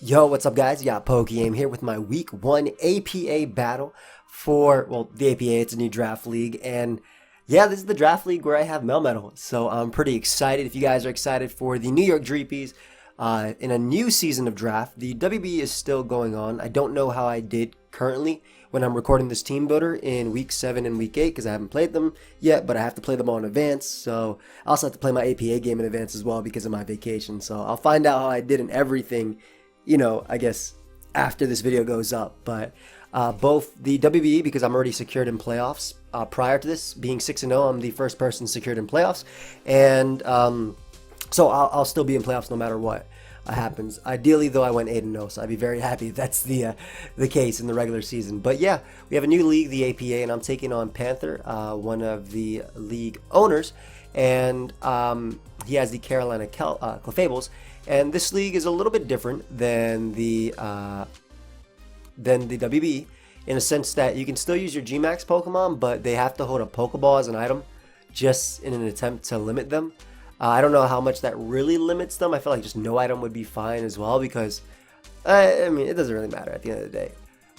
Yo, what's up guys? Yeah, pokeaim here with my week 1 APA battle for, well, the APA, it's a new draft league, and yeah, this is the draft league where I have Melmetal, so I'm pretty excited. If you guys are excited for the NY Dreepys in a new season of draft, the WB is still going on. I don't know how I did currently when I'm recording this team builder in week 7 and week 8 because I haven't played them yet, but I have to play them all in advance, so I also have to play my APA game in advance as well because of my vacation, so I'll find out how I did in everything, I guess after this video goes up. But both the WBE, because I'm already secured in playoffs prior to this, being 6-0, I'm the first person secured in playoffs, and so I'll still be in playoffs no matter what happens. Ideally, though, I went 8-0, so I'd be very happy if that's the case in the regular season. But yeah, we have a new league, the APA, and I'm taking on Panther, one of the league owners, and he has the Carolina Clefables. And this league is a little bit different than the WB in a sense that you can still use your Gmax Pokemon, but they have to hold a Pokeball as an item just in an attempt to limit them. I don't know how much that really limits them. I feel like just no item would be fine as well because, I mean, it doesn't really matter at the end of the day.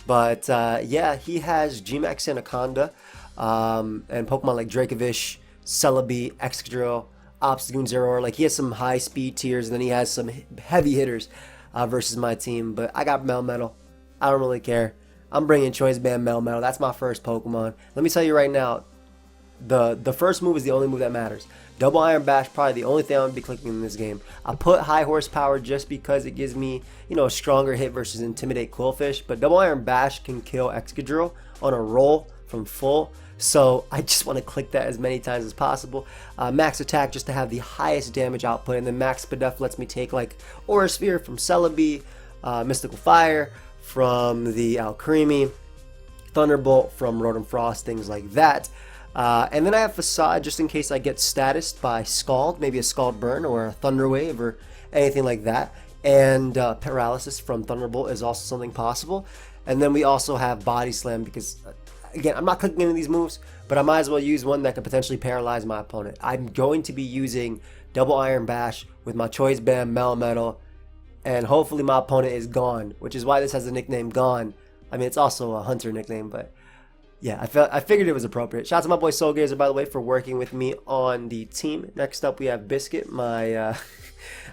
But yeah, he has Gmax Anaconda and Pokemon like Dracovish, Celebi, Excadrill, Obstagoon, Zeraora. Like, he has some high speed tiers, and then he has some heavy hitters versus my team. But I got Melmetal. I don't really care. I'm bringing Choice Band Melmetal. That's my first Pokemon. Let me tell you right now, the first move is the only move that matters. Double Iron Bash, probably the only thing I'm going to be clicking in this game. I put high horsepower just because it gives me, a stronger hit versus Intimidate Quillfish. But Double Iron Bash can kill Excadrill on a roll from full. So I just want to click that as many times as possible. Max Attack just to have the highest damage output. And then Max Spadef lets me take like Aura Sphere from Celebi, Mystical Fire from the Alcremie, Thunderbolt from Rotom Frost, things like that. And then I have Facade just in case I get statused by Scald, maybe a Scald Burn or a Thunder Wave or anything like that. And Paralysis from Thunderbolt is also something possible. And then we also have Body Slam because, again, I'm not clicking into these moves, but I might as well use one that could potentially paralyze my opponent. I'm going to be using Double Iron Bash with my Choice Band Melmetal, and hopefully my opponent is gone, which is why this has the nickname Gone. I mean, it's also a Hunter nickname, but yeah, I figured it was appropriate. Shout out to my boy Soul Gazer, by the way, for working with me on the team. Next up, we have Biscuit, my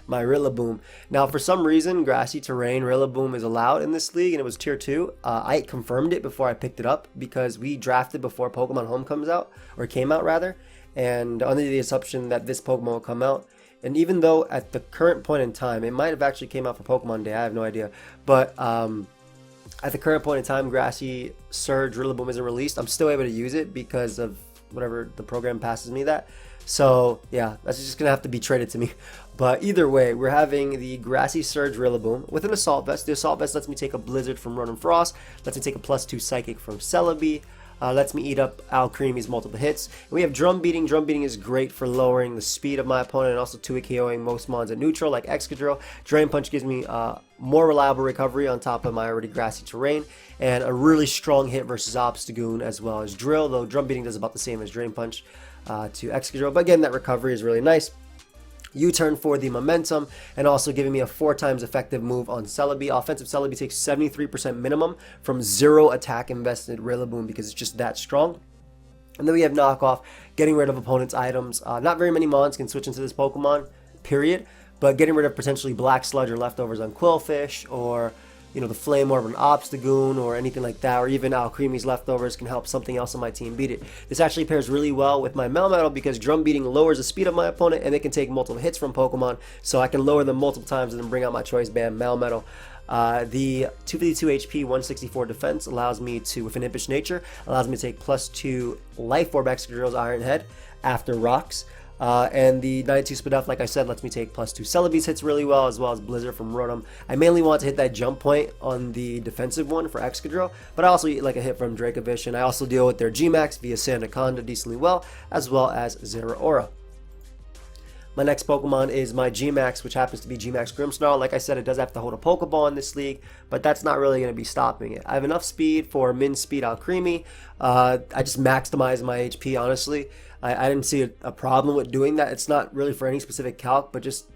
my Rillaboom. Now, for some reason, grassy terrain Rillaboom is allowed in this league, and it was tier 2. I confirmed it before I picked it up because we drafted before Pokemon Home comes out, or came out rather, and under the assumption that this Pokemon will come out. And even though at the current point in time, it might have actually came out for Pokemon Day, I have no idea, but at the current point in time, Grassy Surge Rillaboom isn't released. I'm still able to use it because of whatever the program passes me that. So yeah, that's just gonna have to be traded to me. But either way, we're having the Grassy Surge Rillaboom with an Assault Vest. The Assault Vest lets me take a Blizzard from Rotom Frost, lets me take a +2 Psychic from Celebi, lets me eat up Alcremie's multiple hits. And we have Drum Beating. Drum Beating is great for lowering the speed of my opponent and also 2-hit KOing most mons at neutral like Excadrill. Drain Punch gives me more reliable recovery on top of my already grassy terrain, and a really strong hit versus Obstagoon as well as Drill, though Drum Beating does about the same as Drain Punch to Excadrill. But again, that recovery is really nice. U-turn for the momentum, and also giving me a 4 times effective move on Celebi. Offensive Celebi takes 73% minimum from 0 attack invested Rillaboom because it's just that strong. And then we have Knockoff, getting rid of opponent's items. Not very many mons can switch into this Pokemon, period, but getting rid of potentially Black Sludge or leftovers on Quillfish, or the Flame Orb of an Obstagoon or anything like that, or even Alcremie's leftovers can help something else on my team beat it. This actually pairs really well with my Melmetal because Drum Beating lowers the speed of my opponent and it can take multiple hits from Pokemon, so I can lower them multiple times and then bring out my Choice Band Melmetal. The 252 HP, 164 defense allows me to, with an Impish Nature, allows me to take +2 Life Orb Excadrill's Iron Head after Rocks. And the 92 Spadef, like I said, lets me take +2 Celebi's hits really well, as well as Blizzard from Rotom. I mainly want to hit that jump point on the defensive one for Excadrill, but I also eat like a hit from Dracovish, and I also deal with their Gmax via Sandaconda decently well, as well as Zeraora. My next Pokemon is my Gmax, which happens to be Gmax Grimmsnarl. Like I said, it does have to hold a Pokeball in this league, but that's not really going to be stopping it. I have enough speed for min speed Alcremie. I just maximized my HP, honestly. I didn't see a problem with doing that. It's not really for any specific calc, but just,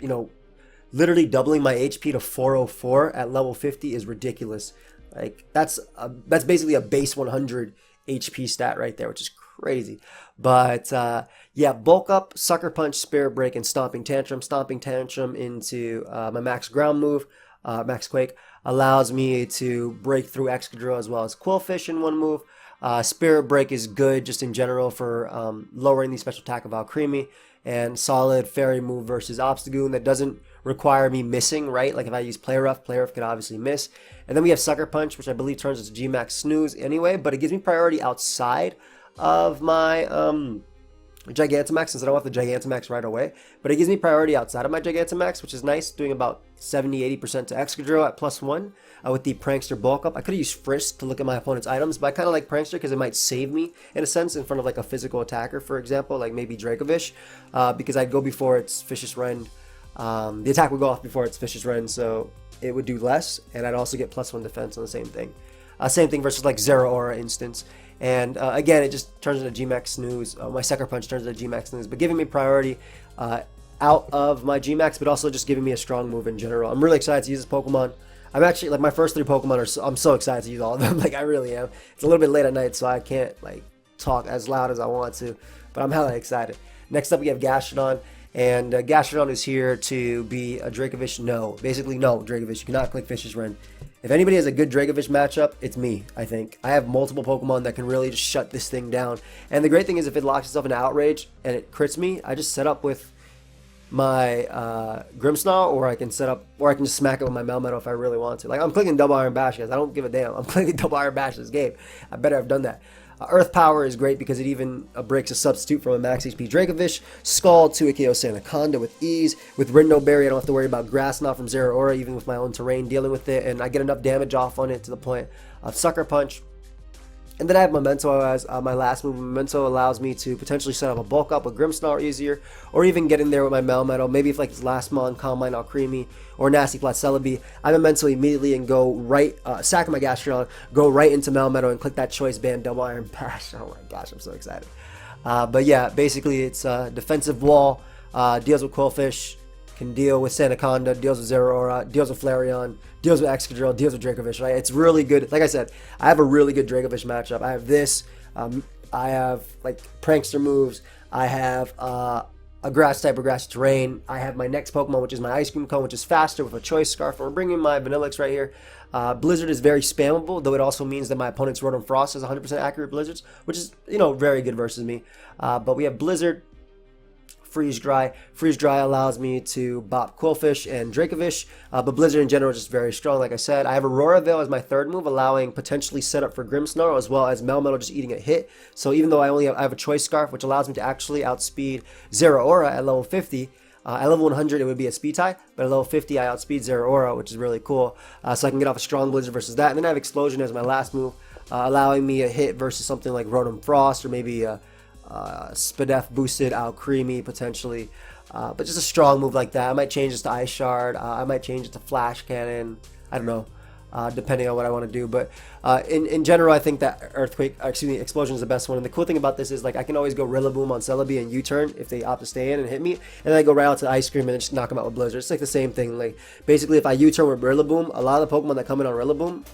literally doubling my HP to 404 at level 50 is ridiculous. Like that's basically a base 100 HP stat right there, which is crazy. But yeah, bulk up, sucker punch, spirit break, and stomping tantrum. Stomping tantrum into my max ground move, max quake, allows me to break through Excadrill as well as Quillfish in one move. Spirit break is good just in general for lowering the special attack of Alcremie, and solid fairy move versus Obstagoon that doesn't require me missing, right? Like if I use Play Rough could obviously miss. And then we have Sucker Punch, which I believe turns into Gmax Snooze anyway, but it gives me priority outside of my Gigantamax, since I don't have the Gigantamax right away. But it gives me priority outside of my Gigantamax, which is nice, doing about 70-80% to Excadrill at +1 with the Prankster bulk up. I could have used Frisk to look at my opponent's items, but I kind of like Prankster because it might save me in a sense in front of like a physical attacker, for example, like maybe Dracovish, because I'd go before its Vicious Rend. The attack would go off before its Vicious Rend, so it would do less, and I'd also get +1 defense on the same thing. Same thing versus like Zeraora instance. And again, it just turns into Gmax Snooze. My Sucker Punch turns into Gmax Snooze, but giving me priority out of my Gmax, but also just giving me a strong move in general. I'm really excited to use this Pokemon. I'm actually, like, my first 3 Pokemon are, I'm so excited to use all of them. Like, I really am. It's a little bit late at night, so I can't, like, talk as loud as I want to, but I'm hella excited. Next up, we have Gastrodon. And Gastrodon is here to be a Dracovish. No, basically no Dracovish. You cannot click Vicious Rend. If anybody has a good Dracovish matchup, it's me, I think. I have multiple Pokemon that can really just shut this thing down. And the great thing is if it locks itself into Outrage and it crits me, I just set up with my Grimmsnarl, or I can just smack it with my Melmetal if I really want to. Like, I'm clicking Double Iron Bash, guys. I don't give a damn. I'm clicking Double Iron Bash this game. I better have done that. Earth Power is great because it even breaks a substitute from a max HP Dracovish. Scald to a KO Sandaconda with ease. With Rindo Berry, I don't have to worry about Grass Knot from Zeraora, even with my own terrain dealing with it, and I get enough damage off on it to the point of Sucker Punch. And then I have Memento as my last move. Memento allows me to potentially set up a bulk up with Grimmsnarl easier, or even get in there with my Melmetal. Maybe if like it's Last Mon, Calm Mind, Alcremie, or Nasty Plot Celebi, I Memento immediately and go right, sack my Gastrodon, go right into Melmetal and click that Choice Band Double Iron Bash. Oh my gosh, I'm so excited. But yeah, basically it's a defensive wall, deals with Quillfish, can deal with Sandaconda, deals with Zeraora, deals with Flareon, deals with Excadrill, deals with Dracovish, right? It's really good. Like I said, I have a really good Dracovish matchup. I have this, I have like Prankster moves, I have a grass type or grassy terrain, I have my next Pokemon, which is my Ice Cream Cone, which is faster with a Choice Scarf. We're bringing my Vanilluxe right here. Blizzard is very spammable, though it also means that my opponent's Rotom Frost has 100% accurate Blizzards, which is, you know, very good versus me. But we have Blizzard, Freeze Dry. Freeze Dry allows me to bop Quillfish and Dracovish, but Blizzard in general is just very strong, like I said. I have Aurora Veil as my third move, allowing potentially setup for Grimmsnarl, as well as Melmetal just eating a hit. So even though I have a Choice Scarf, which allows me to actually outspeed Zeraora at level 50, at level 100 it would be a speed tie, but at level 50 I outspeed Zeraora, which is really cool. So I can get off a strong Blizzard versus that. And then I have Explosion as my last move, allowing me a hit versus something like Rotom Frost, or maybe Spadef boosted Alcremie potentially, but just a strong move like that. I might change this to Ice Shard, I might change it to Flash Cannon, I don't know, depending on what I want to do. But in general, I think that Explosion is the best one. And the cool thing about this is, like, I can always go Rillaboom on Celebi and U-turn if they opt to stay in and hit me, and then I go right out to Ice Cream and just knock them out with Blizzard. It's like the same thing. Like, basically, if I U-turn with Rillaboom, a lot of the Pokemon that come in on Rillaboom,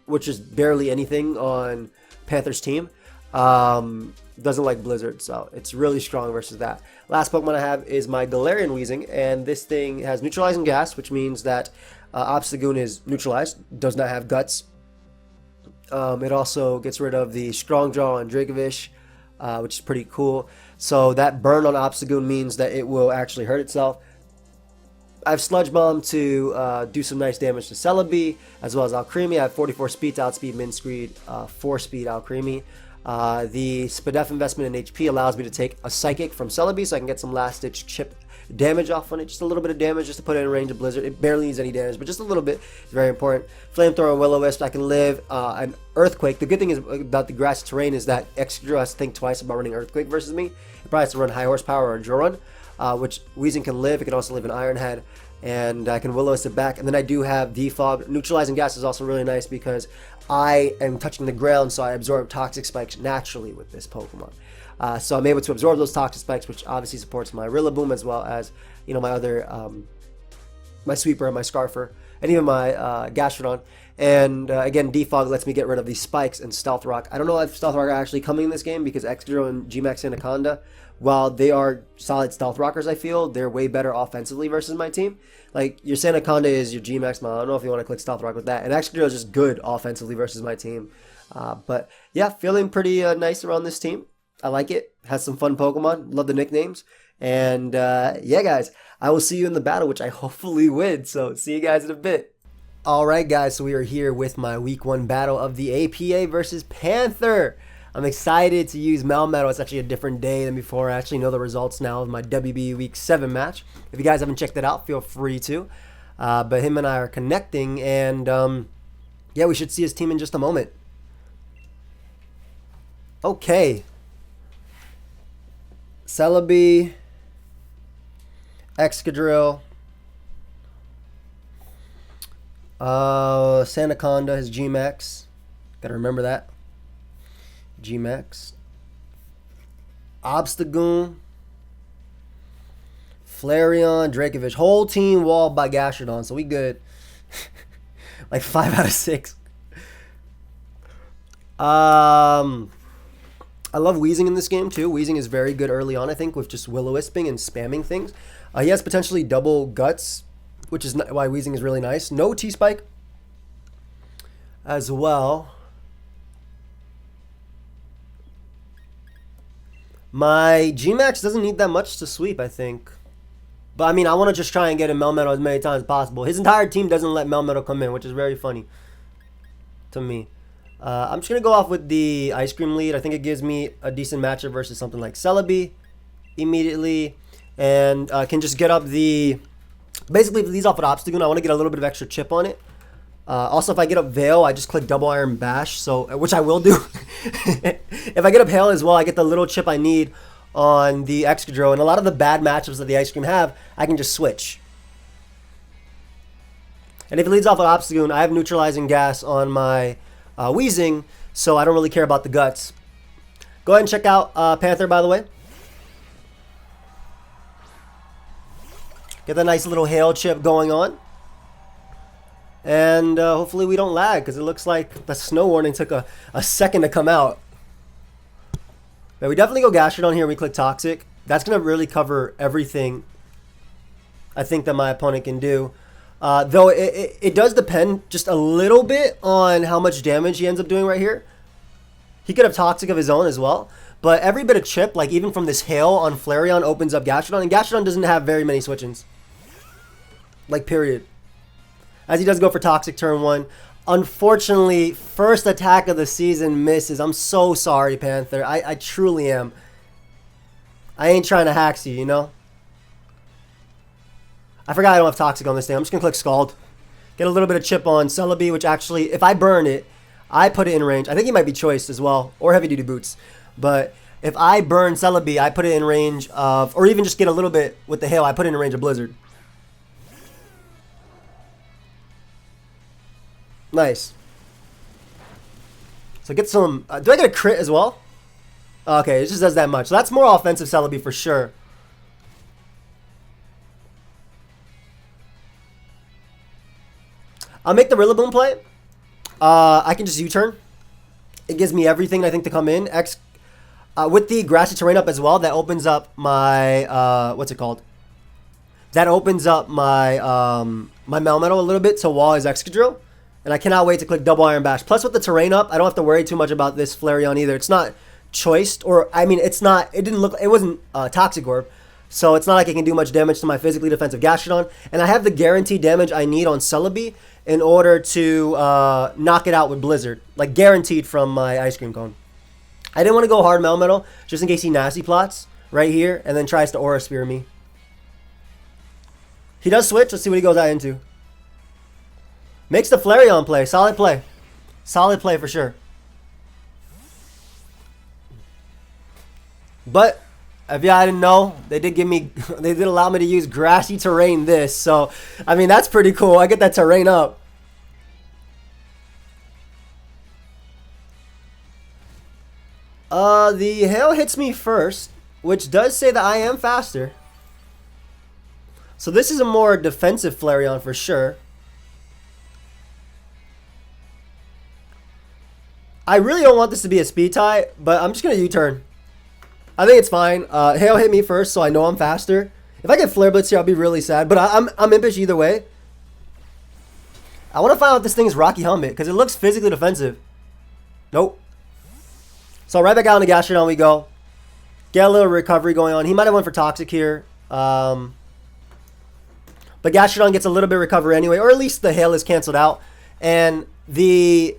which is barely anything on Panther's team, doesn't like Blizzard, so it's really strong versus that. Last Pokemon I have is my Galarian Weezing, and this thing has Neutralizing Gas, which means that Obstagoon is neutralized, does not have Guts. It also gets rid of the Strong Jaw on Dracovish, which is pretty cool. So that burn on Obstagoon means that it will actually hurt itself. I have Sludge Bomb to do some nice damage to Celebi, as well as Alcremie. I have 44 speed to outspeed Minscreed, 4 speed Alcremie. The Spadef investment in HP allows me to take a Psychic from Celebi, so I can get some last-ditch chip damage off on it. Just a little bit of damage just to put it in range of Blizzard. It barely needs any damage, but just a little bit is very important. Flamethrower and Will-O-Wisp, I can live an Earthquake. The good thing is about the grassy terrain is that Excadrill has to think twice about running Earthquake versus me. It probably has to run High Horsepower or Joran, which Weezing can live. It can also live in Iron Head, and I can Will-O-Wisp it back. And then I do have Defog. Neutralizing Gas is also really nice because I am touching the ground, so I absorb Toxic Spikes naturally with this Pokemon. So I'm able to absorb those toxic spikes, which obviously supports my Rillaboom as well as, you know, my other, my Sweeper and my Scarfer, and even my Gastrodon. And again, Defog lets me get rid of these spikes and Stealth Rock. I don't know if Stealth Rock are actually coming in this game because Excadrill and Gmax Anaconda, while they are solid Stealth Rockers, I feel, they're way better offensively versus my team. Like, your Sandaconda is your Gmax model. I don't know if you want to click Stealth Rock with that. And Excadrill is just good offensively versus my team. But yeah, feeling pretty nice around this team. I like it. Has some fun Pokemon. Love the nicknames. And yeah, guys, I will see you in the battle, which I hopefully win. So see you guys in a bit. Alright, guys, so we are here with my Week 1 battle of the APA versus Panther. I'm excited to use Melmetal. It's actually a different day than before. I actually know the results now of my WB Week 7 match. If you guys haven't checked it out, feel free to. But him and I are connecting, and yeah, we should see his team in just a moment. Okay. Celebi, Excadrill, Sandaconda, his Gmax. Gotta remember that. Gmax. Obstagoon, Flareon, Dracovish. Whole team walled by Gastrodon, so we good. Like 5 out of 6. I love Weezing in this game too. Weezing is very good early on, I think, with just Will-O-Wisping and spamming things. He has potentially double Guts, which is why Weezing is really nice. No T-Spike as well. My Gmax doesn't need that much to sweep, I think. But, I mean, I want to just try and get in Melmetal as many times as possible. His entire team doesn't let Melmetal come in, which is very funny to me. I'm just going to go off with the Ice Cream lead. I think it gives me a decent matchup versus something like Celebi immediately. And can just get up the... Basically, if it leads off with Obstagoon, I want to get a little bit of extra chip on it. Also, if I get up Veil, I just click Double Iron Bash, so which I will do. If I get up Hail as well, I get the little chip I need on the Excadrill. And a lot of the bad matchups that the Ice Cream have, I can just switch. And if it leads off with Obstagoon, I have Neutralizing Gas on my Weezing, so I don't really care about the Guts. Go ahead and check out Panther, by the way. Get that nice little hail chip going on. And hopefully we don't lag, because it looks like the snow warning took a second to come out. But we definitely go Gastrodon here. We click Toxic. That's going to really cover everything I think that my opponent can do. Though it does depend just a little bit on how much damage he ends up doing right here. He could have Toxic of his own as well. But every bit of chip, like even from this hail on Flareon, opens up Gastrodon. And Gastrodon doesn't have very many switch-ins. Like, period. As he does go for Toxic turn 1. Unfortunately, first attack of the season misses. I'm so sorry, Panther. I truly am. I ain't trying to hack you, you know? I forgot I don't have Toxic on this thing. I'm just going to click Scald. Get a little bit of chip on Celebi, which actually, if I burn it, I put it in range. I think he might be choiced as well, or heavy duty boots. But if I burn Celebi, I put it in range of, or even just get a little bit with the hail, I put it in range of Blizzard. Nice. So get some, do I get a crit as well? Okay, it just does that much. So that's more offensive Celebi for sure. I'll make the Rillaboom play. I can just U-turn. It gives me everything I think to come in. With the Grassy Terrain up as well, that opens up my, what's it called? That opens up my my Melmetal a little bit to wall his Excadrill. And I cannot wait to click Double Iron Bash. Plus with the Terrain up, I don't have to worry too much about this Flareon either. It's not choiced, or, I mean, it's not, it didn't look, it wasn't Toxic Orb. So it's not like it can do much damage to my physically defensive Gastrodon. And I have the guaranteed damage I need on Celebi in order to knock it out with Blizzard. Like, guaranteed from my Ice Cream Cone. I didn't want to go hard Melmetal, just in case he nasty plots right here, and then tries to Aura Sphere me. He does switch. Let's see what he goes out into. Makes the Flareon play. Solid play. Solid play for sure. But if y'all didn't know, they did give me, they did allow me to use Grassy Terrain this. So, I mean, that's pretty cool. I get that Terrain up. The hail hits me first, which does say that I am faster. So this is a more defensive Flareon for sure. I really don't want this to be a speed tie, but I'm just going to U-turn. I think it's fine. Hail hit me first, so I know I'm faster. If I get Flare Blitz here, I'll be really sad, but I'm impish either way. I want to find out if this thing's Rocky Helmet, because it looks physically defensive. Nope. So right back out into Gastrodon we go. Get a little recovery going on. He might have went for Toxic here. But Gastrodon gets a little bit of recovery anyway, or at least the hail is canceled out. And the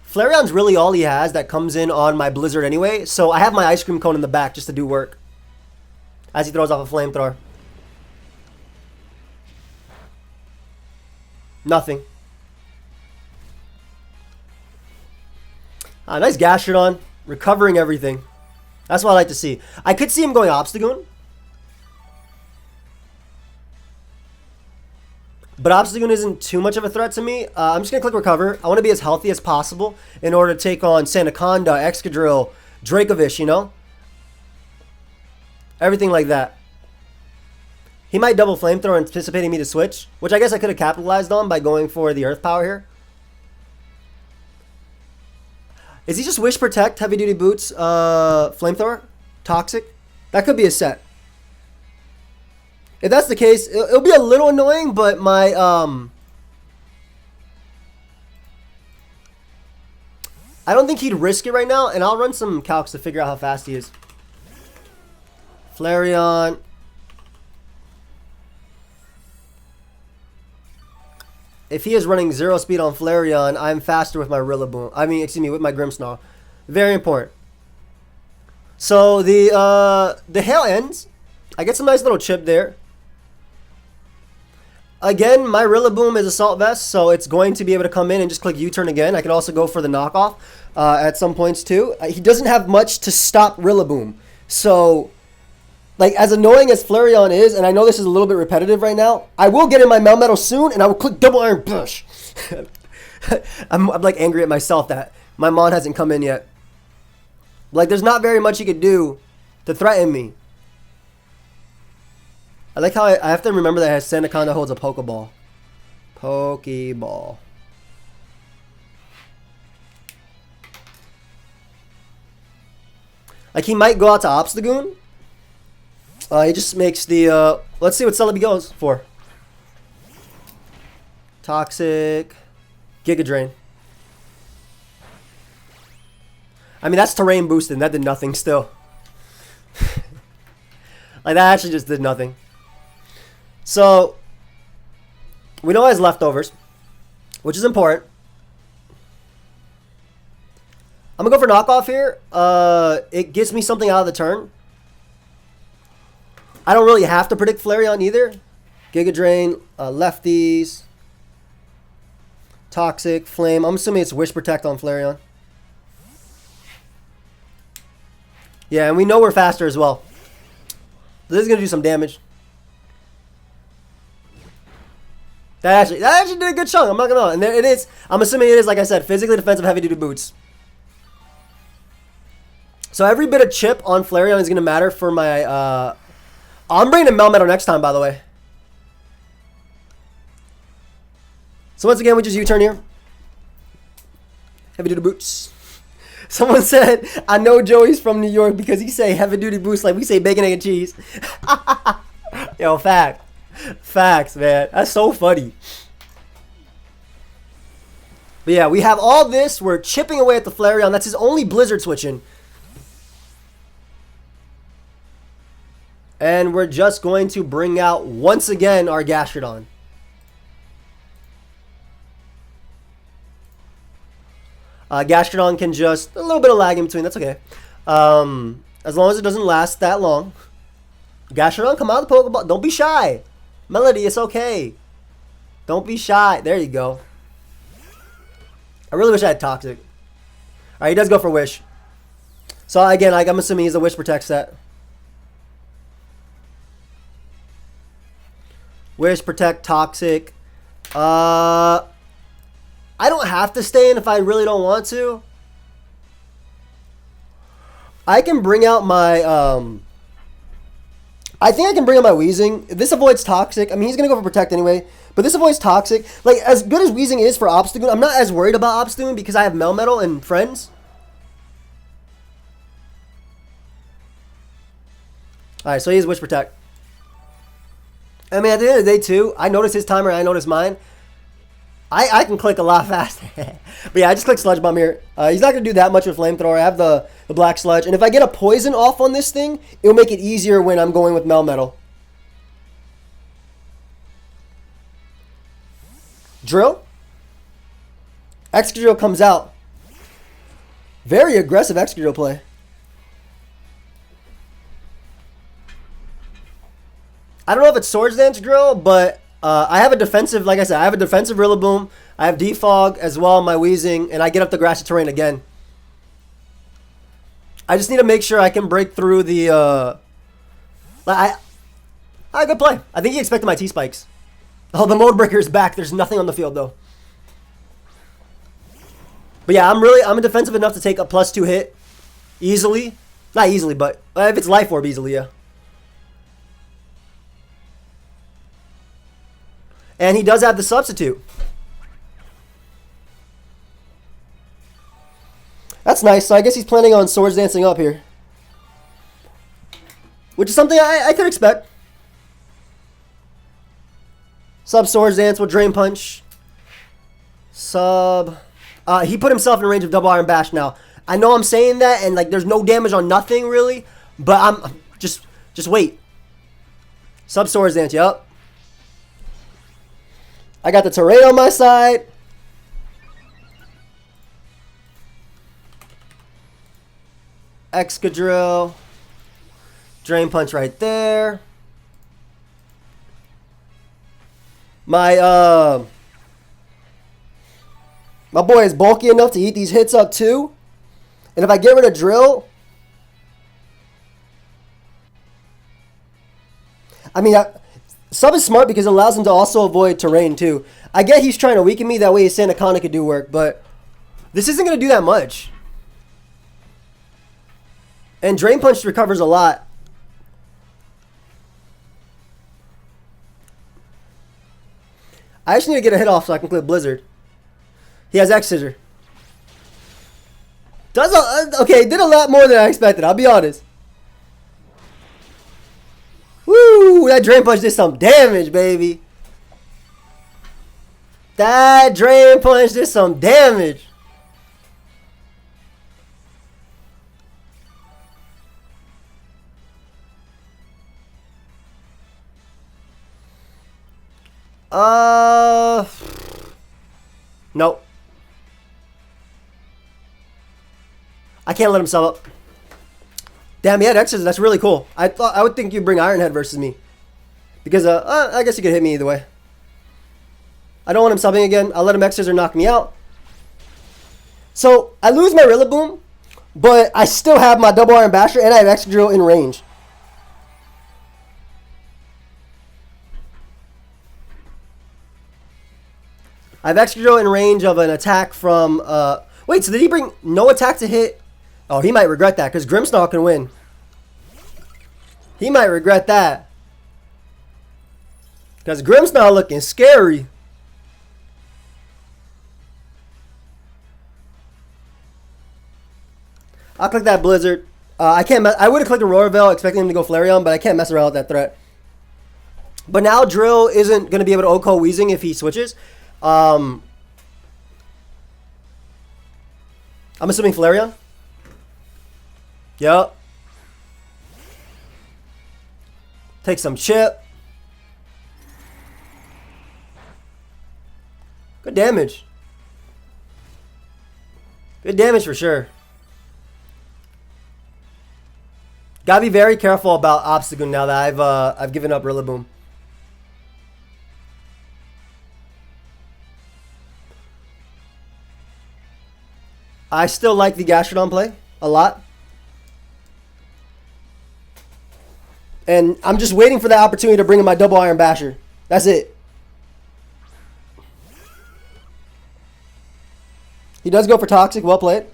Flareon's really all he has that comes in on my Blizzard anyway. So I have my Ice Cream Cone in the back just to do work. As he throws off a Flamethrower. Nothing. Nice Gastrodon. Recovering everything. That's what I like to see. I could see him going Obstagoon. But Obstagoon isn't too much of a threat to me. I'm just going to click Recover. I want to be as healthy as possible in order to take on Sandaconda, Excadrill, Dracovish, you know? Everything like that. He might double Flamethrower anticipating me to switch, which I guess I could have capitalized on by going for the Earth Power here. Is he just Wish Protect, Heavy Duty Boots, Flamethrower, Toxic? That could be a set. If that's the case, it'll be a little annoying, but my, I don't think he'd risk it right now, and I'll run some calcs to figure out how fast he is. Flareon. If he is running 0 speed on Flareon, I'm faster with my Rillaboom. I mean, excuse me, with my Grimmsnarl. Very important. So the hail ends. I get some nice little chip there. Again, my Rillaboom is Assault Vest, so it's going to be able to come in and just click U-turn again. I can also go for the knockoff at some points too. He doesn't have much to stop Rillaboom. So, like, as annoying as Flareon is, and I know this is a little bit repetitive right now, I will get in my Melmetal soon, and I will click Double Iron Bush. I'm like angry at myself that my Mon hasn't come in yet. Like, there's not very much he could do to threaten me. I like how I have to remember that Sandaconda holds a Pokeball. Pokeball. Like, he might go out to Obstagoon. He just makes the, let's see what Celebi goes for. Toxic. Giga Drain. I mean, that's terrain boosted, and that did nothing still. Like, that actually just did nothing. So, we know he has leftovers, which is important. I'm going to go for knockoff here. It gets me something out of the turn. I don't really have to predict Flareon either. Giga Drain, lefties, Toxic, Flame. I'm assuming it's Wish Protect on Flareon. Yeah, and we know we're faster as well. This is going to do some damage. That actually did a good chunk. I'm not going to lie. And there it is. I'm assuming it is, like I said, physically defensive heavy duty boots. So every bit of chip on Flareon is going to matter for my... I'm bringing in Melmetal next time, by the way. So once again, we just U-turn here. Heavy duty boots. Someone said, I know Joey's from New York because he say heavy duty boots like we say bacon, egg, and cheese. Yo, fact. Facts, man. That's so funny. But yeah, we have all this. We're chipping away at the Flareon. That's his only Blizzard switching. And we're just going to bring out, once again, our Gastrodon. Gastrodon can just... A little bit of lag in between. That's okay. As long as it doesn't last that long. Gastrodon, come out of the Pokeball. Don't be shy. Melody, it's okay. Don't be shy. There you go. I really wish I had Toxic. Alright, he does go for Wish. So, again, I'm assuming he's a Wish Protect set. Wish, Protect, Toxic. I don't have to stay in if I really don't want to. I can bring out my I think I can bring out my Wheezing. This avoids Toxic. I mean, he's going to go for Protect anyway. But this avoids Toxic. Like, as good as Wheezing is for Obstagoon, I'm not as worried about Obstagoon because I have Melmetal and Friends. Alright, so he has Witch Protect. I mean, at the end of the day, too, I notice his timer and I notice mine. I can click a lot faster. But yeah, I just click Sludge Bomb here. He's not going to do that much with Flamethrower. I have the Black Sludge. And if I get a Poison off on this thing, it'll make it easier when I'm going with Melmetal. Drill. Excadrill comes out. Very aggressive Excadrill play. I don't know if it's Swords Dance Drill, but I have a defensive, like I said, I have a defensive Rillaboom. I have Defog as well, my Wheezing, and I get up the Grassy Terrain again. I just need to make sure I can break through the, good play. I think he expected my T-Spikes. Oh, the Mode Breaker is back. There's nothing on the field, though. But yeah, I'm defensive enough to take a +2 hit easily. Not easily, but if it's Life Orb, easily, yeah. And he does have the Substitute. That's nice. So I guess he's planning on Swords Dancing up here. Which is something I could expect. Sub Swords Dance with Drain Punch. Sub. He put himself in range of Double Iron Bash now. I know I'm saying that and like there's no damage on nothing really. But I'm just wait. Sub Swords Dance, yup. I got the terrain on my side. Excadrill. Drain Punch right there. My boy is bulky enough to eat these hits up too. And if I get rid of Drill, I mean, Sub is smart because it allows him to also avoid terrain too. I get he's trying to weaken me, that way his Sandaconda could do work, but this isn't going to do that much. And Drain Punch recovers a lot. I just need to get a hit off so I can clip Blizzard. He has X-Scissor. Okay, did a lot more than I expected, I'll be honest. Woo! That Drain Punch did some damage, baby. That Drain Punch did some damage. Nope. I can't let him sub up. Damn, he had X's. That's really cool. I would think you'd bring Iron Head versus me. Because, I guess he could hit me either way. I don't want him subbing again. I'll let him X's or knock me out. So, I lose my Rillaboom, but I still have my Double Iron Basher and I have Excadrill in range. I have Excadrill in range of an attack from, wait, so did he bring no attack to hit? Oh, he might regret that because Grimmsnarl can win. He might regret that. Because Grimmsnarl looking scary. I'll click that Blizzard. I would have clicked a Roar Veil expecting him to go Flareon, but I can't mess around with that threat. But now Drill isn't going to be able to OHKO Wheezing if he switches. I'm assuming Flareon. Yup. Take some chip. Good damage. Good damage for sure. Gotta be very careful about Obstagoon now that I've given up Rillaboom. I still like the Gastrodon play a lot. And I'm just waiting for that opportunity to bring in my Double Iron Basher. That's it. He does go for Toxic. Well played.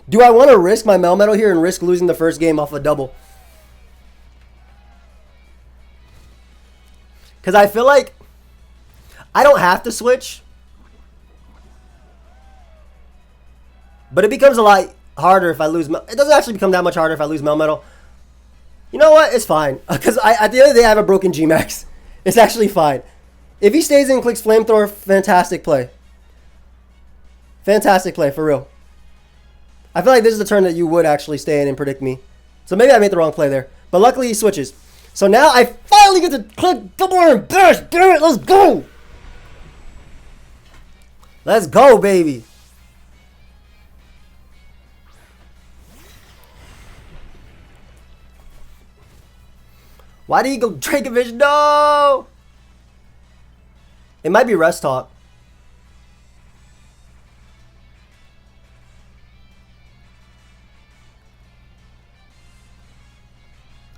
Do I want to risk my Melmetal here and risk losing the first game off a double? Because I feel like I don't have to switch. But it becomes a lot harder if I lose. It doesn't actually become that much harder if I lose Melmetal. You know what? It's fine. Because at the end of the day, I have a broken G-Max. It's actually fine. If he stays in and clicks Flamethrower, fantastic play. Fantastic play, for real. I feel like this is the turn that you would actually stay in and predict me. So maybe I made the wrong play there. But luckily he switches. So now I finally get to click double and bash. Damn it, let's go. Let's go, baby. Why did he go Dracovish? No! It might be Rest Talk.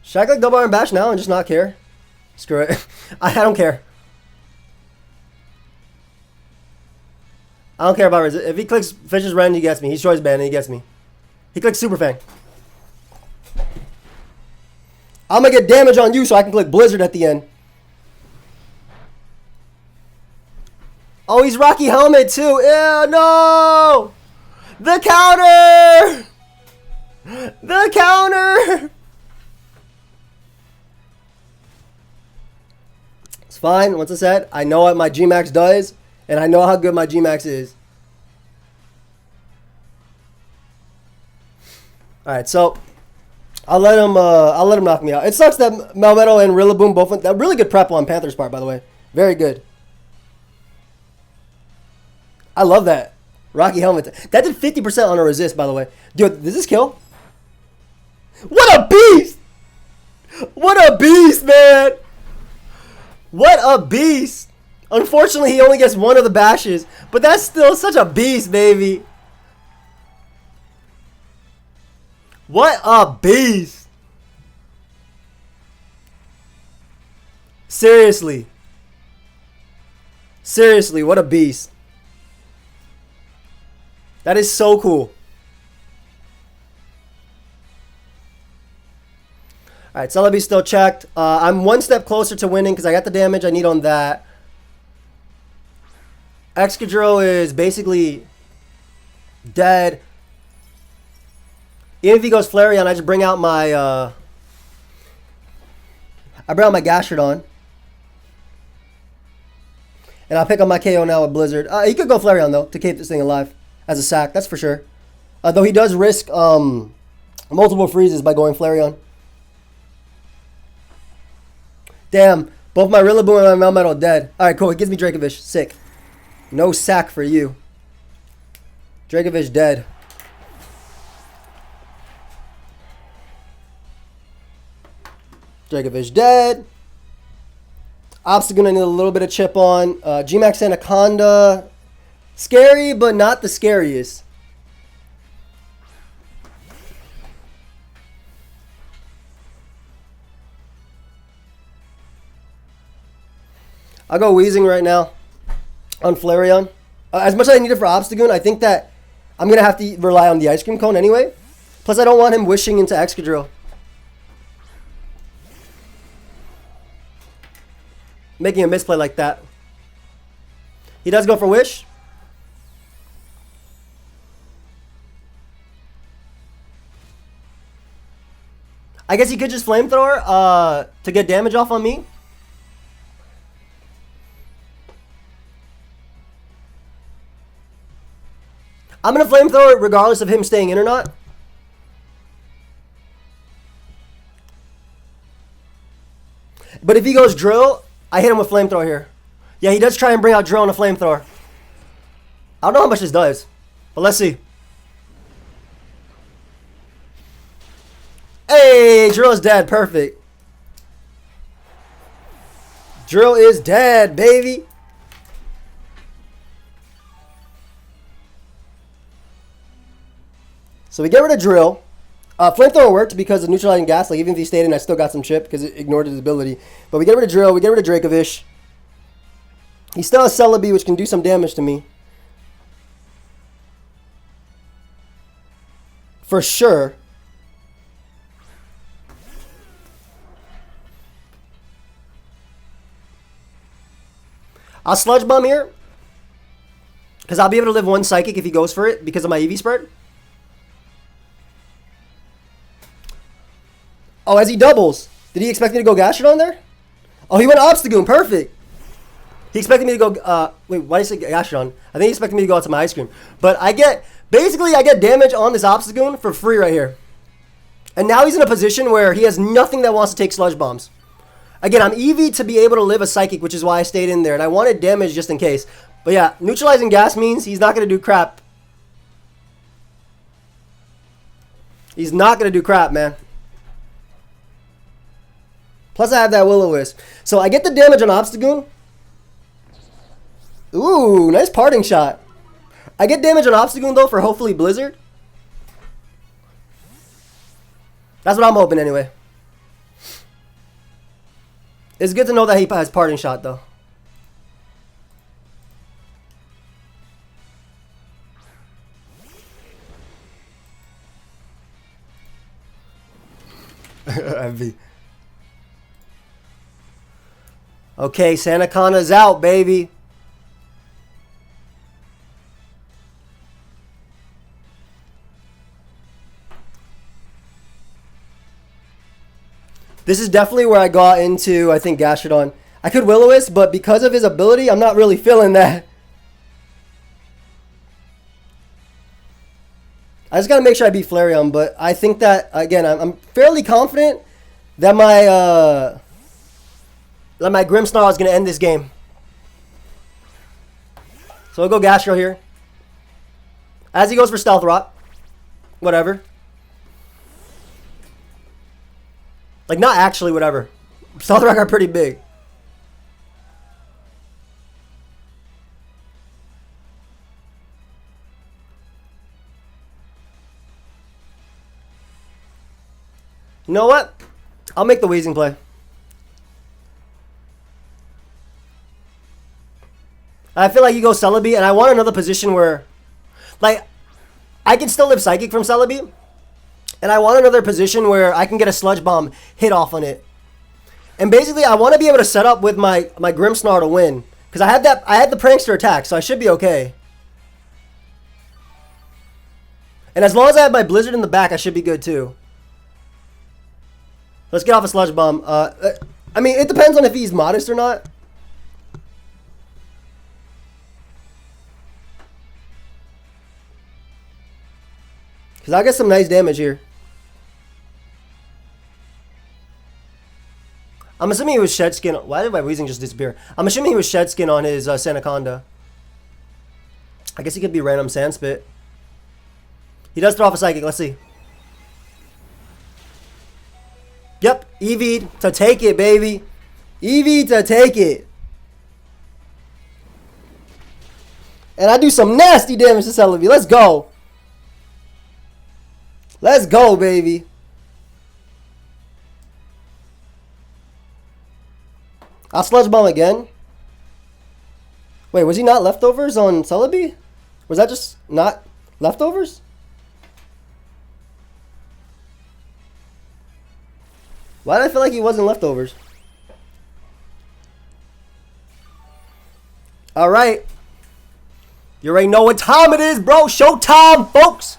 Should I click double iron bash now and just not care? Screw it. I don't care. I don't care about resist. If he clicks Fish's Rend, he gets me. He destroys Ban and he gets me. He clicks Super Fang. I'm going to get damage on you so I can click Blizzard at the end. Oh, he's Rocky Helmet too. Ew, no! The counter! The counter! It's fine. Once I said, I know what my G-Max does, and I know how good my G-Max is. Alright, so I'll let him knock me out. It sucks that Melmetal and Rillaboom both went that really good prep on Panther's part, by the way. Very good. I love that. Rocky Helmet. That did 50% on a resist, by the way. Dude, does this kill? What a beast! What a beast, man! What a beast! Unfortunately, he only gets one of the bashes, but that's still such a beast, baby. What a beast! Seriously. Seriously, what a beast. That is so cool. Alright, Celebi's still checked. I'm one step closer to winning because I got the damage I need on that. Excadrill is basically dead. Even if he goes Flareon, I just bring out my Gastrodon. And I'll pick up my KO now with Blizzard. He could go Flareon though to keep this thing alive as a sack, that's for sure. Though he does risk multiple freezes by going Flareon. Damn, both my Rillaboom and my Melmetal are dead. Alright, cool. It gives me Dracovish. Sick. No sack for you. Dracovish dead. Dracovish dead. Obstagoon I need a little bit of chip on. G-Max Anaconda. Scary, but not the scariest. I'll go Weezing right now on Flareon. As much as I need it for Obstagoon, I think that I'm going to have to rely on the Ice Cream Cone anyway. Plus, I don't want him wishing into Excadrill. Making a misplay like that. He does go for Wish. I guess he could just Flamethrower to get damage off on me. I'm going to Flamethrower regardless of him staying in or not. But if he goes Drill, I hit him with Flamethrower here. Yeah, he does try and bring out Drill on a Flamethrower. I don't know how much this does, but let's see. Hey, Drill is dead. Perfect. Drill is dead, baby. So we get rid of Drill. Flamethrower worked because of neutralizing gas. Like even if he stayed in, I still got some chip because it ignored his ability. But we get rid of Drill. We get rid of Dracovish. He still has Celebi, which can do some damage to me. For sure. I'll Sludge Bomb here. Because I'll be able to live one Psychic if he goes for it because of my EV spread. Oh, as he doubles. Did he expect me to go Gastrodon there? Oh, he went Obstagoon. Perfect. He expected me to go... wait, why did he say Gastrodon? I think he expected me to go out to my Ice Cream. But I get... Basically, I get damage on this Obstagoon for free right here. And now he's in a position where he has nothing that wants to take Sludge Bombs. Again, I'm EV to be able to live a Psychic, which is why I stayed in there. And I wanted damage just in case. But yeah, neutralizing gas means he's not going to do crap. He's not going to do crap, man. Plus I have that Will-O-Wisp. So I get the damage on Obstagoon. Ooh, nice parting shot. I get damage on Obstagoon though for hopefully Blizzard. That's what I'm hoping anyway. It's good to know that he has parting shot though. Okay, Sandaconda's out, baby. This is definitely where I got into, I think, Gastrodon. I could Will-O-Wisp, but because of his ability, I'm not really feeling that. I just got to make sure I beat Flareon, but I think that, again, I'm fairly confident that my Grimmsnarl is going to end this game. So I'll go Gastro here. As he goes for Stealth Rock. Whatever. Like, not actually whatever. Stealth Rock are pretty big. You know what? I'll make the Weezing play. I feel like you go Celebi, and I want another position where, like, I can still live Psychic from Celebi, and I want another position where I can get a Sludge Bomb hit off on it. And basically, I want to be able to set up with my Grimmsnarl to win, because I had the Prankster attack, so I should be okay. And as long as I have my Blizzard in the back, I should be good too. Let's get off a Sludge Bomb. I mean, it depends on if he's modest or not. Because I get some nice damage here. I'm assuming he was Shed Skin. Why did my Weezing just disappear? I'm assuming he was Shed Skin on his Sandaconda. I guess he could be random Sandspit. He does throw off a Psychic. Let's see. Yep, EV'd to take it, baby. EV to take it. And I do some nasty damage to Celebi. Let's go. Let's go, baby. I'll Sludge Bomb again. Wait, was he not leftovers on Celebi? Was that just not leftovers? Why did I feel like he wasn't leftovers? Alright. You already know what time it is, bro. Showtime, folks.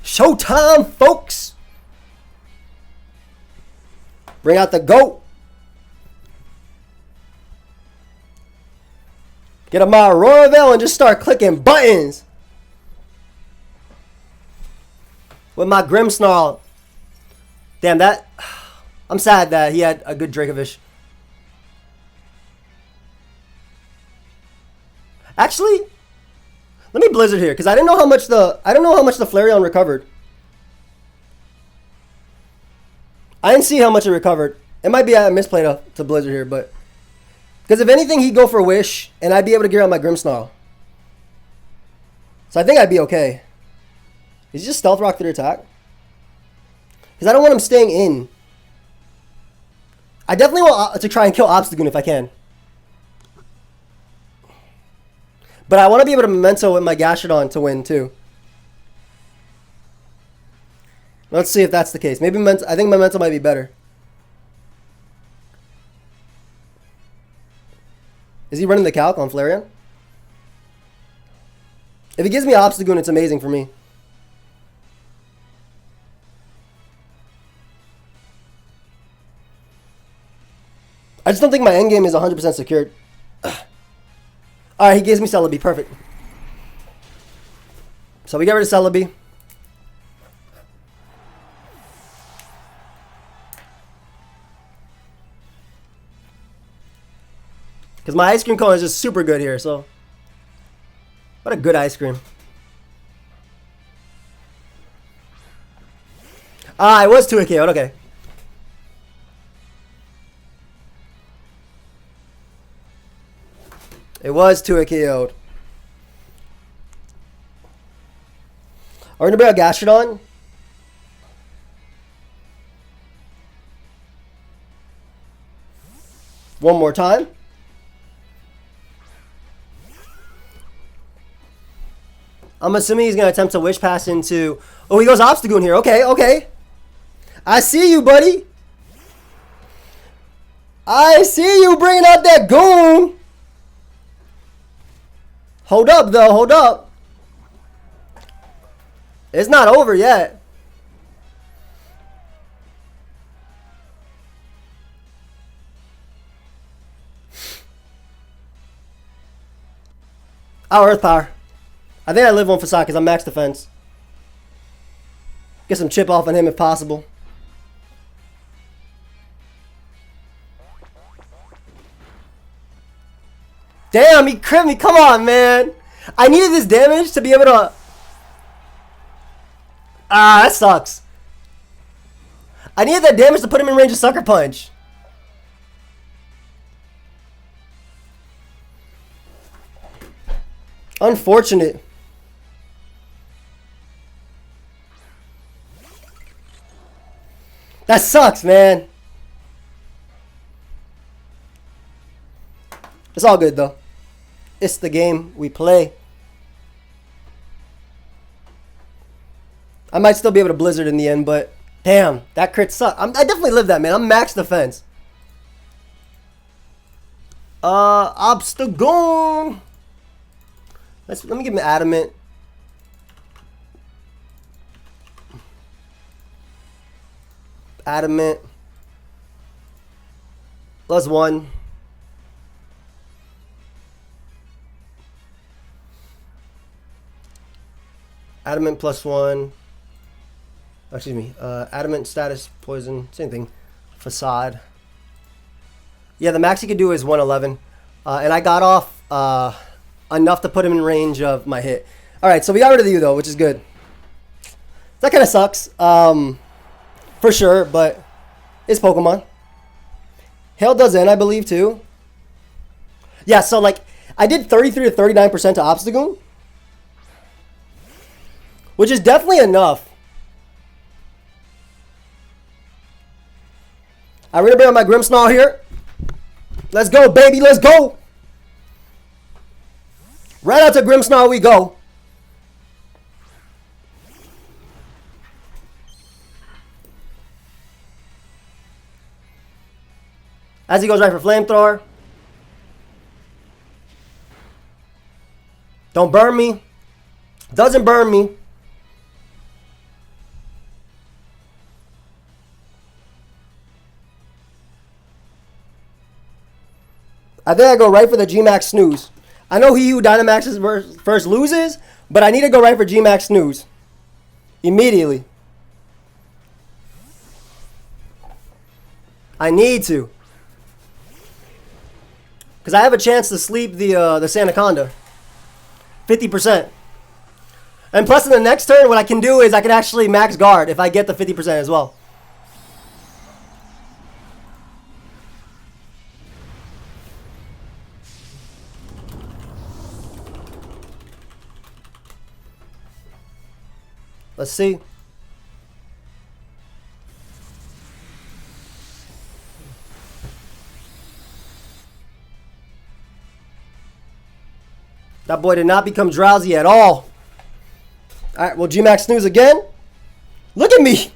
Showtime, folks. Bring out the GOAT. Get a my Aurora Veil and just start clicking buttons. With my Grimmsnarl. Damn, that... I'm sad that he had a good Dracovish. Actually, let me Blizzard here, because I don't know how much the Flareon recovered. I didn't see how much it recovered. It might be a misplay to Blizzard here, but... Because if anything, he'd go for Wish, and I'd be able to gear out my Grimmsnarl. So I think I'd be okay. Is he just Stealth Rock through attack? Because I don't want him staying in. I definitely want to try and kill Obstagoon if I can. But I want to be able to Memento with my Gastrodon to win too. Let's see if that's the case. Maybe I think Memento might be better. Is he running the calc on Flareon? If he gives me Obstagoon, it's amazing for me. I just don't think my endgame is 100% secured. Alright, he gives me Celebi. Perfect. So we get rid of Celebi. Because my ice cream cone is just super good here, so. What a good ice cream. Ah, it was 2 KO'd, okay. It was 2 KO'd. Are we gonna bring out Gastrodon? One more time. I'm assuming he's going to attempt to Wish Pass into... Oh, he goes Obstagoon here. Okay, okay. I see you, buddy. I see you bringing out that goon. Hold up, though. Hold up. It's not over yet. Oh, Earth Power. I think I live one facade because I'm max defense. Get some chip off on him if possible. Damn, he crit me. Come on, man. I needed this damage to be able to... Ah, that sucks. I needed that damage to put him in range of Sucker Punch. Unfortunate. That sucks, man. It's all good, though. It's the game we play. I might still be able to Blizzard in the end, but damn, that crit sucked. I definitely live that, man. I'm max defense. Obstagoon. Let me give him Adamant. Adamant. +1. Adamant +1. Oh, excuse me. Adamant status, poison, same thing. Facade. Yeah, the max he could do is 111. And I got off enough to put him in range of my hit. Alright, so we got rid of you though, which is good. That kind of sucks. For sure, but it's Pokemon. Hail does N, I believe, too. Yeah, so like, I did 33 to 39% to Obstagoon, which is definitely enough. I'm going to bring out my Grimmsnarl here. Let's go, baby, let's go. Right out to Grimmsnarl we go. As he goes right for Flamethrower. Don't burn me. Doesn't burn me. I think I go right for the G-Max Snooze. I know he who Dynamaxes first loses, but I need to go right for G-Max Snooze. Immediately. I need to. Because I have a chance to sleep the Sandaconda. 50%. And plus in the next turn, what I can do is I can actually max guard if I get the 50% as well. Let's see. That That boy did not become drowsy at all. Alright, well, G-Max snooze again. Look at me.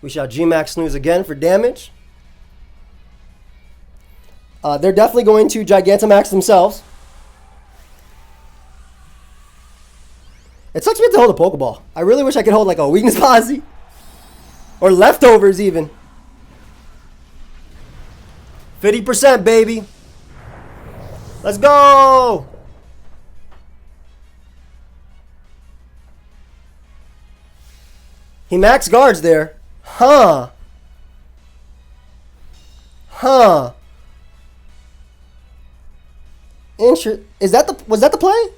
We shall G-Max snooze again for damage. They're definitely going to Gigantamax themselves. It sucks we have to hold a Pokeball. I really wish I could hold like a weakness posse. Or leftovers even. 50%, baby. Let's go. He max guards there. Huh. Huh. Was that the play?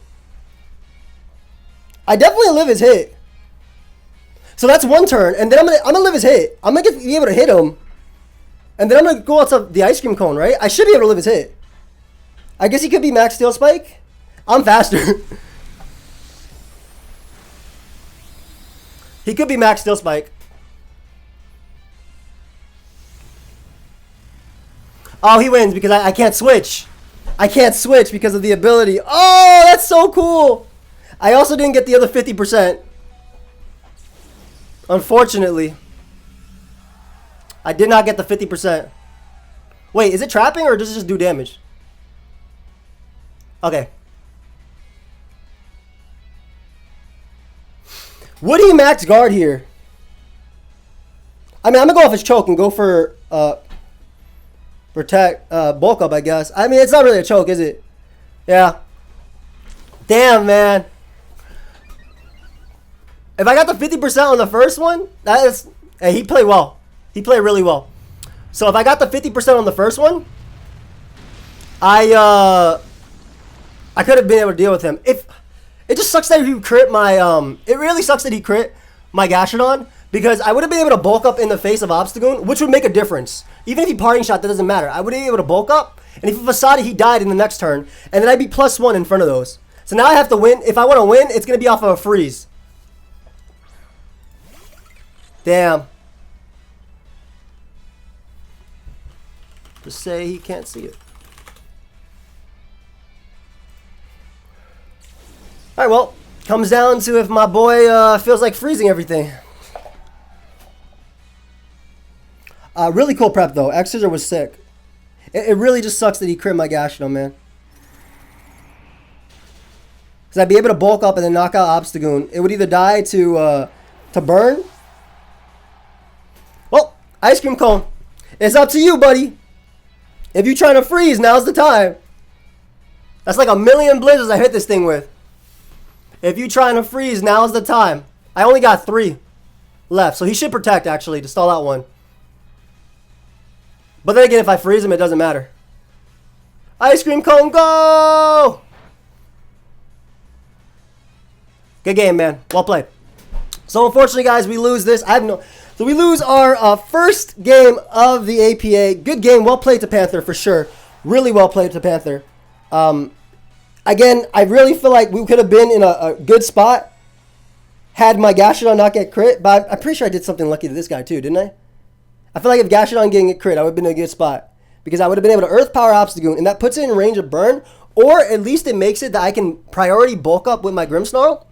I definitely live his hit. So that's one turn, and then I'm gonna live his hit. I'm gonna be able to hit him. And then I'm gonna go out to the ice cream cone, right? I should be able to live his hit. I guess he could be max steel spike. I'm faster. He could be max steel spike. Oh, he wins because I can't switch. I can't switch because of the ability. Oh, that's so cool. I also didn't get the other 50%. Unfortunately. I did not get the 50%. Wait, is it trapping or does it just do damage? Okay. Would he max guard here? I mean, I'm going to go off his choke and go for protect, bulk up, I guess. I mean, it's not really a choke, is it? Yeah. Damn, man. If I got the 50% on the first one, that is... Hey, he played well. He played really well. So if I got the 50% on the first one, I could have been able to deal with him. If it just sucks that he crit my... It really sucks that he crit my Gashadon, because I would have been able to bulk up in the face of Obstagoon, which would make a difference. Even if he parting shot, that doesn't matter. I would have been able to bulk up, and if Vasada, he died in the next turn, and then I'd be +1 in front of those. So now I have to win. If I want to win, it's going to be off of a freeze. Damn. Just say he can't see it. Alright, well, comes down to if my boy feels like freezing everything. Really cool prep, though. X-Scissor was sick. It really just sucks that he crit my Gashadon, man. Because I'd be able to bulk up and then knock out Obstagoon. It would either die to burn. Well, ice cream cone. It's up to you, buddy. If you're trying to freeze, now's the time. That's like a million blizzards I hit this thing with. If you're trying to freeze, now's the time. I only got 3 left, so he should protect, actually, to stall out one. But then again, if I freeze him, it doesn't matter. Ice cream cone, go! Good game, man. Well played. So unfortunately, guys, we lose this. So we lose our first game of the APA. Good game. Well played to Panther, for sure. Really well played to Panther. Again, I really feel like we could have been in a good spot had my Gashadon not get crit. But I'm pretty sure I did something lucky to this guy, too, didn't I? I feel like if Gashadon getting a crit, I would have been in a good spot. Because I would have been able to Earth Power Obstagoon, and that puts it in range of burn. Or at least it makes it that I can priority bulk up with my Grimmsnarl.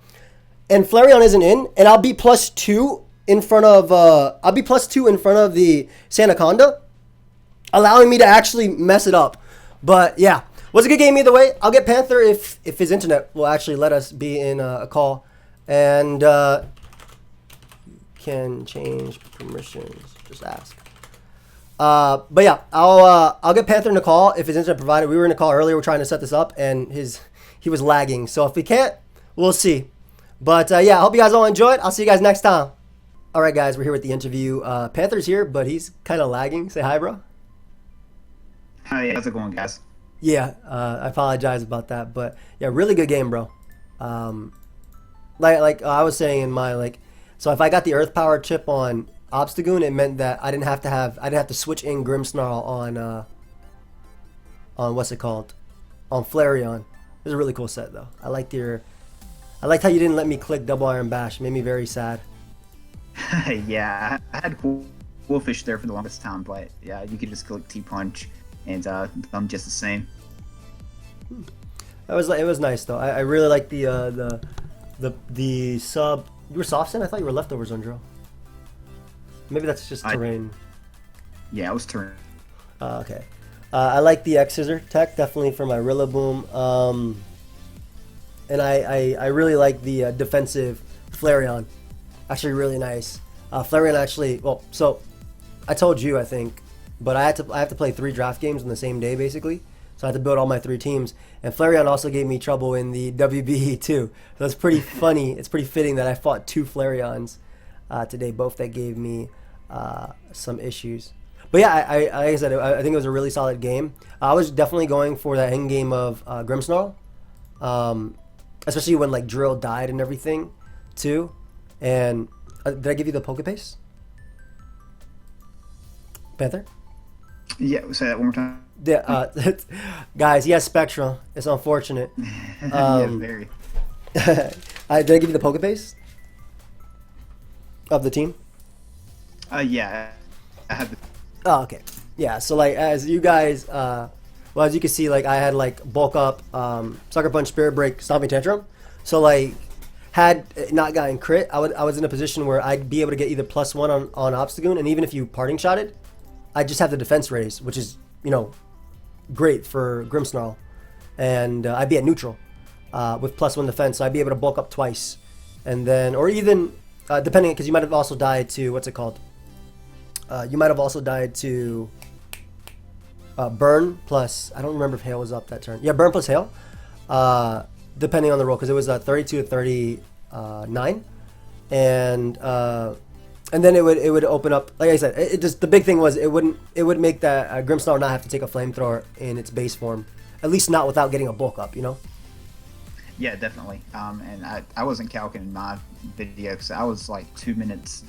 And Flareon isn't in, and I'll be +2 in front of the Sandaconda, allowing me to actually mess it up. But yeah, was a good game either way. I'll get Panther if his internet will actually let us be in a call, and can change permissions. Just ask. But yeah, I'll get Panther in the call if his internet provided. We were in a call earlier. We're trying to set this up, and he was lagging. So if we can't, we'll see. But yeah, I hope you guys all enjoyed. I'll see you guys next time. All right, guys, we're here with the interview. Panther's here, but he's kind of lagging. Say hi, bro. Hi, how's it going, guys? Yeah, I apologize about that, but yeah, really good game, bro. Like I was saying in my so if I got the Earth Power chip on Obstagoon, it meant that I didn't have to switch in Grimmsnarl on what's it called, on Flareon. It was a really cool set though. I liked how you didn't let me click double iron bash. It made me very sad. Yeah, I had Wolfish there for the longest time, but yeah, you could just click T-Punch and I'm just the same. It was nice though. I really like the sub. You were soft send? I thought you were leftovers on drill. Maybe that's just terrain. Yeah, I was terrain. Okay. I like the X Scissor tech, definitely for my Rillaboom. And I really like the defensive Flareon. Actually, really nice. Flareon actually, well, so I told you, I think, but I have to play 3 draft games on the same day, basically. So I had to build all my 3 teams. And Flareon also gave me trouble in the WBE too. So it's pretty funny. It's pretty fitting that I fought 2 Flareons today, both that gave me some issues. But yeah, like I said, I think it was a really solid game. I was definitely going for that end game of Grimmsnarl, especially when like Drill died and everything, too. And did I give you the Pokepace, Panther? Yeah, say that one more time. Yeah, guys, he has Spectral. It's unfortunate. Yeah, very. Did I give you the Pokepace of the team? Yeah, I had the. Oh, okay. Yeah, so like as you guys, well, as you can see, like I had like bulk up, Sucker Punch, Spirit Break, Stomping Tantrum. So like, had it not gotten crit, I was in a position where I'd be able to get either +1 on Obstagoon, and even if you parting shotted, I just have the defense raise, which is, you know, great for Grimmsnarl, and I'd be at neutral with +1 defense, so I'd be able to bulk up twice, and then, or even depending, because you might have also died to what's it called? You might have also died to Burn plus, I don't remember if Hail was up that turn. Yeah, Burn plus Hail, depending on the roll, because it was 32 to 39, and then it would open up. Like I said, it just, the big thing was it would make that Grimmsnarl not have to take a flamethrower in its base form, at least not without getting a bulk up, you know. Yeah, definitely. And I wasn't calcing in my video because I was like 2 minutes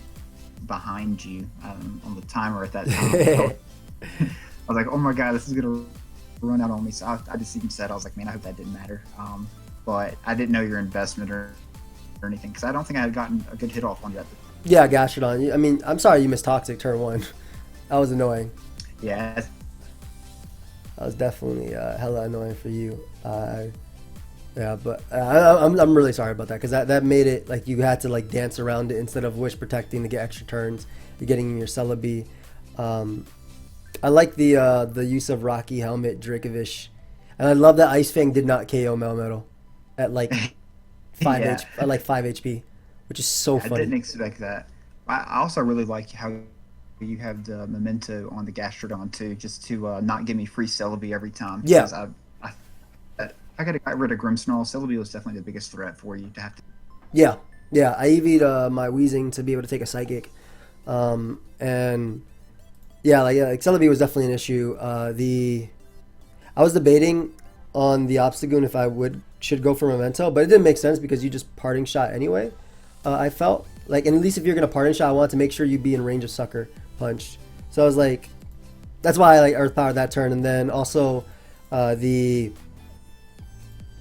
behind you on the timer at that time. I was like, oh my god, this is gonna run out on me. So I just even said, I was like, man, I hope that didn't matter. But I didn't know your investment or anything, because I don't think I had gotten a good hit off on you at the time. Yeah, Gastrodon. I mean, I'm sorry you missed Toxic turn 1. That was annoying. Yeah. That was definitely hella annoying for you. Yeah, but I'm really sorry about that, because that made it like you had to like dance around it instead of wish protecting to get extra turns. You're getting your Celebi. I like the use of Rocky Helmet, Dracovish, and I love that Ice Fang did not KO Melmetal at like 5 HP, which is so funny. I didn't expect that. I also really like how you have the memento on the Gastrodon too, just to not give me free Celebi every time. Yeah. I could have got rid of Grimmsnarl. Celebi was definitely the biggest threat for you to have to. Yeah. I EV'd my Weezing to be able to take a Psychic, and yeah, like Celebi was definitely an issue. I was debating on the Obstagoon if I should go for Memento, but it didn't make sense because you just parting shot anyway. I felt like, and at least if you're gonna parting shot, I want to make sure you be in range of Sucker Punch. So I was like, that's why I like Earth Power that turn, and then also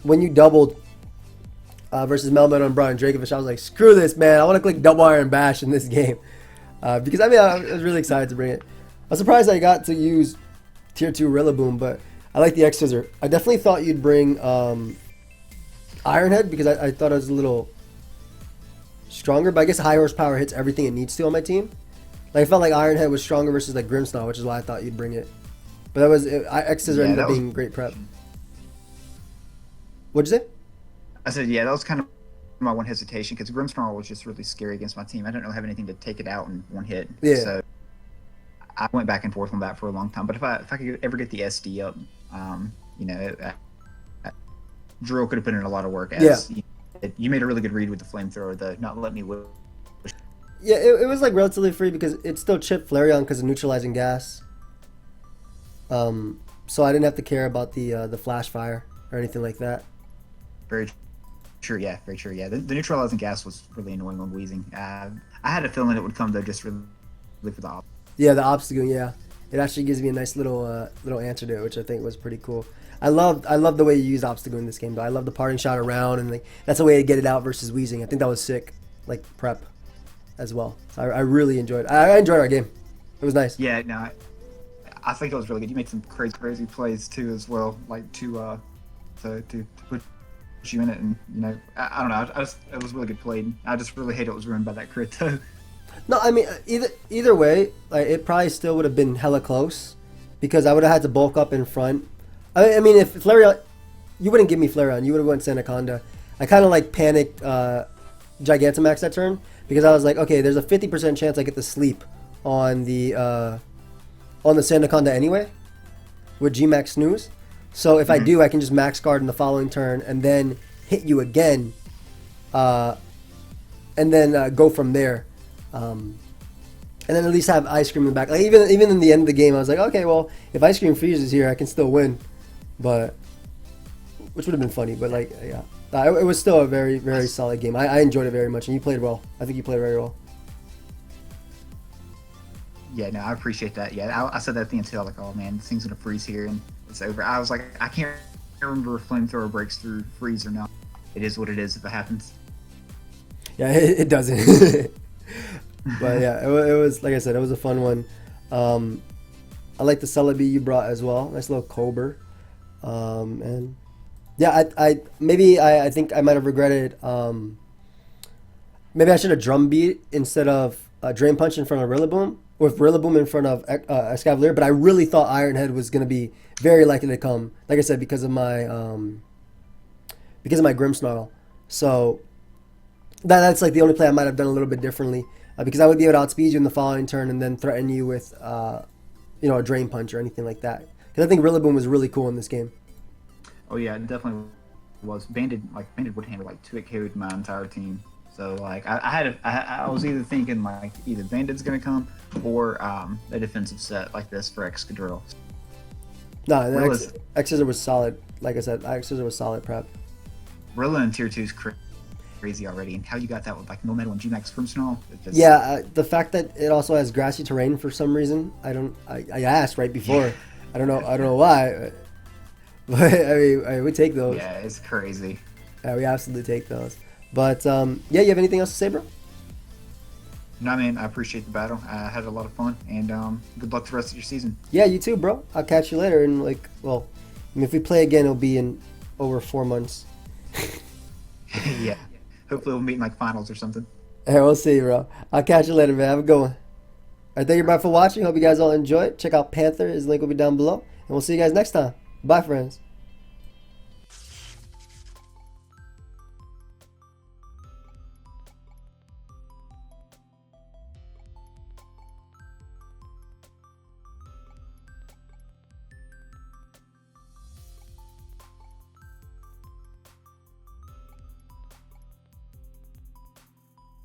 when you doubled versus Melmetal and Brian Dracovish, I was like, screw this, man. I want to click double Iron Bash in this game because I mean I was really excited to bring it. I was surprised I got to use Tier 2 Rillaboom, but I like the X Scissor. I definitely thought you'd bring Ironhead because I thought it was a little stronger, but I guess high horsepower hits everything it needs to on my team. Like I felt like Ironhead was stronger versus like Grimmsnarl, which is why I thought you'd bring it. But that was X Scissor ended up being great prep. What'd you say? I said, yeah, that was kind of my one hesitation because Grimmsnarl was just really scary against my team. I didn't really have anything to take it out in one hit. Yeah. So I went back and forth on that for a long time. But if I could ever get the SD up, you know, Drill could have put in a lot of work. You made a really good read with the flamethrower, though, not letting me whip. Yeah, it was like relatively free because it still chipped Flareon because of neutralizing gas. So I didn't have to care about the flash fire or anything like that. Very true, yeah, very true, yeah. The neutralizing gas was really annoying on Weezing. I had a feeling it would come though, just really for the op. Yeah, the Obstagoon, yeah. it actually gives me a nice little answer to it, which I think was pretty cool. I love the way you used obstacle in this game though. I love the parting shot around, and like that's a way to get it out versus wheezing. I think that was sick, like prep as well. So I really enjoyed. I enjoyed our game. It was nice. Yeah, no, I think it was really good. You made some crazy plays too as well, like to put you in it, and you know, I don't know. It was really good played. I just really hate it was ruined by that crit though. No, I mean either way, like it probably still would have been hella close, because I would have had to bulk up in front. I mean, if Flareon, you wouldn't give me Flareon, you would have went Sandaconda. I kind of like panicked Gigantamax that turn, because I was like, okay, there's a 50% chance I get to sleep on the Sandaconda anyway with Gmax Snooze. So if I do, I can just max guard in the following turn and then hit you again, and then go from there. And then at least have Ice Cream in the back. Like even in the end of the game, I was like, okay, well, if Ice Cream freezes here, I can still win. But which would have been funny. But like, yeah, it was still a very solid game. I enjoyed it very much, and you played well. I think you played very well. Yeah, no, I appreciate that. Yeah, I said that at the end too. I was like, oh man, this thing's gonna freeze here and it's over. I was like, I can't remember if Flamethrower breaks through freeze or not. It is what it is if it happens. Yeah, it doesn't. But yeah, it was, like I said, it was a fun one. I like the Celebi you brought as well. Nice little Cobra. And yeah, I think I might have regretted. Maybe I should have Drum Beat instead of Drain Punch in front of Rillaboom, with Rillaboom in front of Escavalier. But I really thought Iron Head was going to be very likely to come. Like I said, because of my Grimmsnarl. So that's like the only play I might have done a little bit differently. Because I would be able to outspeed you in the following turn and then threaten you with, a Drain Punch or anything like that. Because I think Rillaboom was really cool in this game. Oh yeah, it definitely was. Banded would handle like 2-hit KO'd my entire team. So like I was either thinking like either Bandit's gonna come or a defensive set like this for Excadrill. No, X-Scissor was solid. Like I said, X-Scissor was solid prep. Rilla in tier 2 is crazy already, and how you got that with like no metal and Gmax Grimmsnarl. Yeah, the fact that it also has grassy terrain for some reason, I asked right before. Yeah. I don't know why, but I mean, we take those. Yeah, it's crazy. Yeah, we absolutely take those. But yeah, you have anything else to say, bro? No, man, I appreciate the battle. I had a lot of fun, and good luck the rest of your season. Yeah, you too, bro. I'll catch you later. And like, well, I mean, if we play again, it'll be in over 4 months. Yeah. Hopefully we'll meet in like finals or something. Hey, we'll see, bro. I'll catch you later, man. Have a good one. All right, thank you, everybody, for watching. Hope you guys all enjoyed. Check out Panther. His link will be down below. And we'll see you guys next time. Bye, friends.